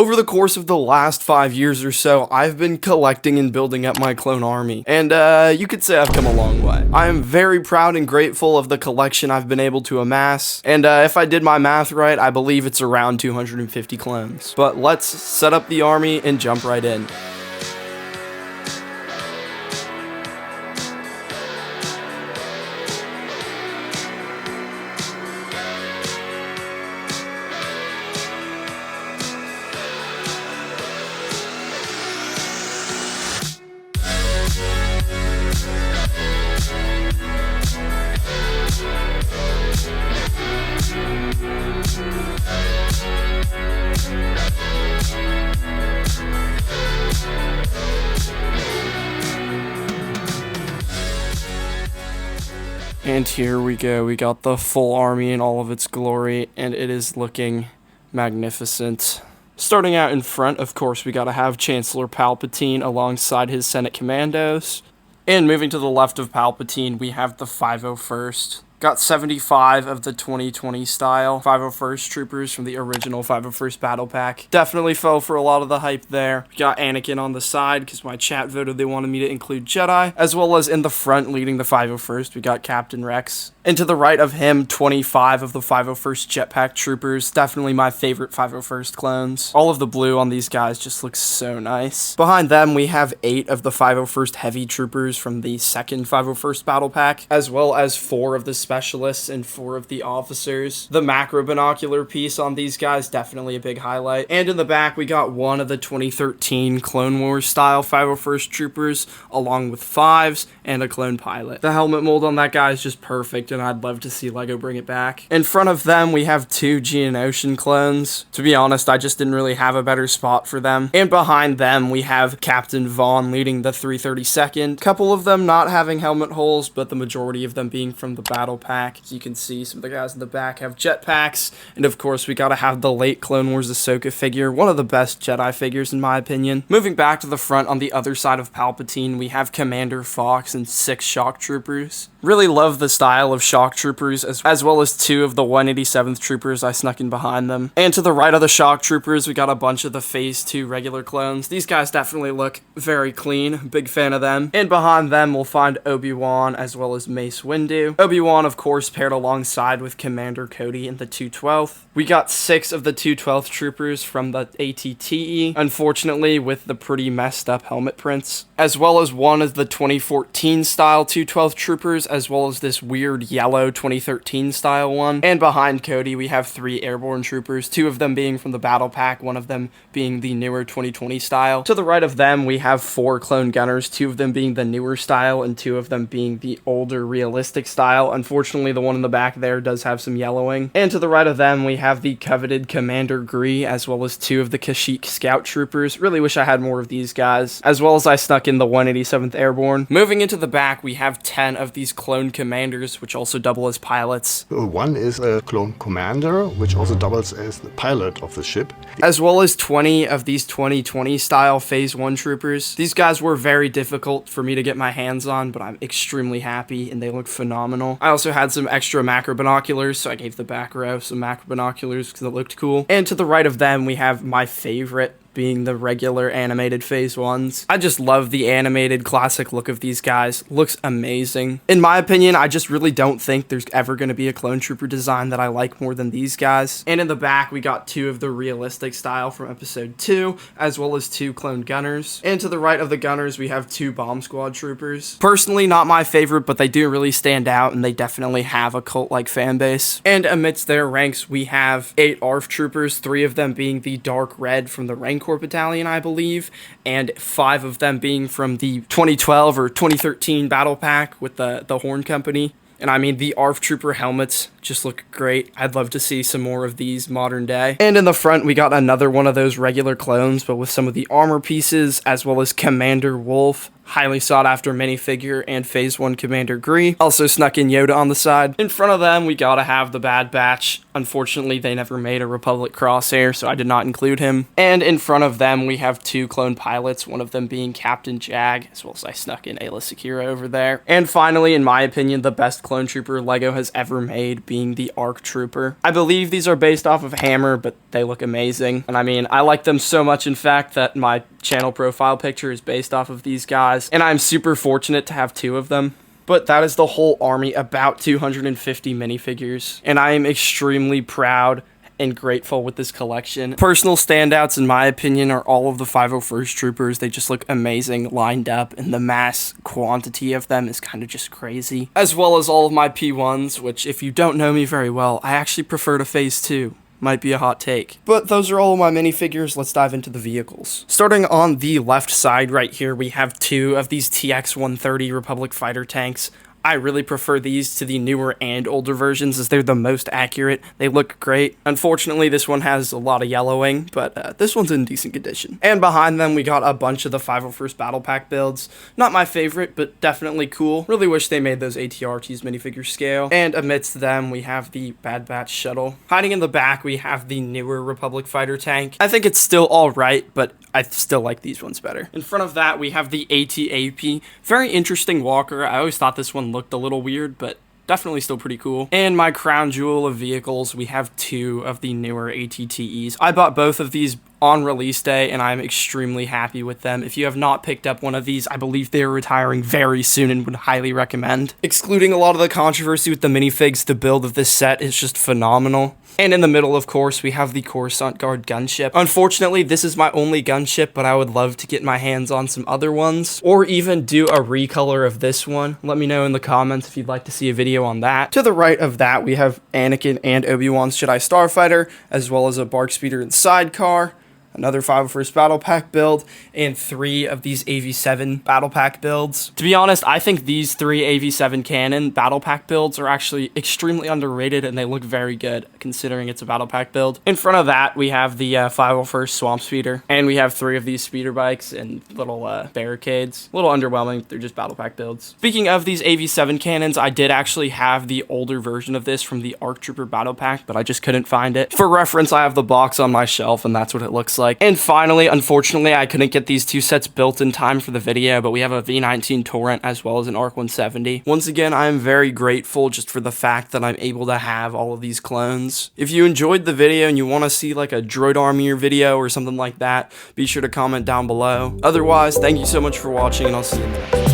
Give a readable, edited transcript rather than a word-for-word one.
Over the course of the last 5 years or so, I've been collecting and building up my clone army, and you could say I've come a long way. I am very proud and grateful of the collection I've been able to amass, and if I did my math right, I believe it's around 250 clones. But let's set up the army and jump right in. And here we go, we got the full army in all of its glory, and it is looking magnificent. Starting out in front, of course, we gotta have Chancellor Palpatine alongside his Senate Commandos. And moving to the left of Palpatine, we have the 501st. Got 75 of the 2020 style 501st troopers from the original 501st Battle Pack. Definitely fell for a lot of the hype there. We got Anakin on the side because my chat voted they wanted me to include Jedi. As well as in the front leading the 501st, we got Captain Rex. And to the right of him, 25 of the 501st Jetpack troopers. Definitely my favorite 501st clones. All of the blue on these guys just looks so nice. Behind them, we have 8 of the 501st Heavy troopers from the second 501st Battle Pack, as well as 4 of the specialists and 4 of the officers. The macro binocular piece on these guys, definitely a big highlight. And in the back, we got 1 of the 2013 Clone Wars style 501st troopers, along with 5s and a clone pilot. The helmet mold on that guy is just perfect, and I'd love to see LEGO bring it back. In front of them, we have 2 Geonosian clones. To be honest, I just didn't really have a better spot for them. And behind them, we have Captain Vaughn leading the 332nd. Couple of them not having helmet holes, but the majority of them being from the Battle Pack. As you can see, some of the guys in the back have jetpacks. And of course, we gotta have the late Clone Wars Ahsoka figure, one of the best Jedi figures in my opinion. Moving back to the front on the other side of Palpatine, we have Commander Fox and 6 Shock Troopers. Really love the style of Shock Troopers, as well as 2 of the 187th Troopers I snuck in behind them. And to the right of the Shock Troopers, we got a bunch of the Phase 2 regular clones. These guys definitely look very clean, big fan of them. And behind them, we'll find Obi-Wan as well as Mace Windu. Obi-Wan, of course, paired alongside with Commander Cody in the 212th. We got 6 of the 212th Troopers from the ATTE, unfortunately with the pretty messed up helmet prints, as well as 1 of the 2014 style 212th Troopers, as well as this weird yellow 2013 style one. And behind Cody, we have 3 Airborne Troopers, 2 of them being from the Battle Pack, 1 of them being the newer 2020 style. To the right of them, we have 4 Clone Gunners, 2 of them being the newer style, and 2 of them being the older realistic style. Unfortunately, the one in the back there does have some yellowing. And to the right of them, we have the coveted Commander Gree, as well as 2 of the Kashyyyk Scout Troopers. Really wish I had more of these guys, as well as I snuck in the 187th Airborne. Moving into the back, we have 10 of these Clone Commanders, which also double as pilots. One is a Clone Commander, which also doubles as the pilot of the ship. As well as 20 of these 2020 style Phase 1 Troopers. These guys were very difficult for me to get my hands on, but I'm extremely happy, and they look phenomenal. I also had some extra macro binoculars, so I gave the back row some macro binoculars because it looked cool. And to the right of them, we have my favorite, being the regular animated Phase 1s. I just love the animated classic look of these guys. Looks amazing. In my opinion, I just really don't think there's ever going to be a Clone Trooper design that I like more than these guys. And in the back, we got 2 of the realistic style from Episode 2, as well as 2 Clone Gunners. And to the right of the Gunners, we have 2 Bomb Squad Troopers. Personally, not my favorite, but they do really stand out, and they definitely have a cult-like fan base. And amidst their ranks, we have 8 ARF Troopers, 3 of them being the Dark Red from the Rancor Battalion, I believe, and 5 of them being from the 2012 or 2013 Battle Pack with the Horn Company. And I mean, the ARF Trooper helmets just look great. I'd love to see some more of these modern day. And in the front, we got another one of those regular clones, but with some of the armor pieces, as well as Commander Wolf. highly sought after minifigure and Phase 1 Commander Gree. Also snuck in Yoda on the side. In front of them, we gotta have the Bad Batch. Unfortunately, they never made a Republic Crosshair, so I did not include him. And in front of them, we have 2 clone pilots, one of them being Captain Jag, as well as I snuck in Aayla Secura over there. And finally, in my opinion, the best clone trooper LEGO has ever made, being the ARC Trooper. I believe these are based off of Hammer, but they look amazing. And I mean, I like them so much, in fact, that my channel profile picture is based off of these guys. And I'm super fortunate to have 2 of them. But that is the whole army, about 250 minifigures. And I am extremely proud and grateful with this collection. Personal standouts, in my opinion, are all of the 501st Troopers. They just look amazing lined up, and the mass quantity of them is kind of just crazy. As well as all of my P1s, which, if you don't know me very well, I actually prefer to Phase 2. Might be a hot take. But those are all of my minifigures. Let's dive into the vehicles. Starting on the left side right here, we have 2 of these TX-130 Republic fighter tanks. I really prefer these to the newer and older versions, as they're the most accurate. They look great. Unfortunately, this one has a lot of yellowing, but this one's in decent condition. And behind them, we got a bunch of the 501st Battle Pack builds. Not my favorite, but definitely cool. Really wish they made those ATRTs minifigure scale. And amidst them, we have the Bad Batch shuttle. Hiding in the back, we have the newer Republic fighter tank. I think it's still alright, but I still like these ones better. In front of that, we have the AT-AP. Very interesting walker. I always thought this one looked a little weird, but definitely still pretty cool. And my crown jewel of vehicles, we have 2 of the newer AT-TEs. I bought both of these on release day, and I'm extremely happy with them. If you have not picked up one of these, I believe they're retiring very soon and would highly recommend. Excluding a lot of the controversy with the minifigs, the build of this set is just phenomenal. And in the middle, of course, we have the Coruscant Guard gunship. Unfortunately, this is my only gunship, but I would love to get my hands on some other ones, or even do a recolor of this one. Let me know in the comments if you'd like to see a video on that. To the right of that, we have Anakin and Obi-Wan's Jedi Starfighter, as well as a BARC Speeder and sidecar. Another 501st Battle Pack build, and 3 of these AV7 Battle Pack builds. To be honest, I think these 3 AV7 Cannon Battle Pack builds are actually extremely underrated, and they look very good, considering it's a Battle Pack build. In front of that, we have the 501st Swamp Speeder, and we have 3 of these speeder bikes and little barricades. A little underwhelming, they're just Battle Pack builds. Speaking of these AV7 cannons, I did actually have the older version of this from the ARC Trooper Battle Pack, but I just couldn't find it. For reference, I have the box on my shelf, and that's what it looks like. And finally, unfortunately, I couldn't get these 2 sets built in time for the video, but we have a V19 Torrent as well as an ARC 170. Once again, I am very grateful just for the fact that I'm able to have all of these clones. If you enjoyed the video and you want to see like a Droid Army video or something like that, be sure to comment down below. Otherwise, thank you so much for watching, and I'll see you in the next one.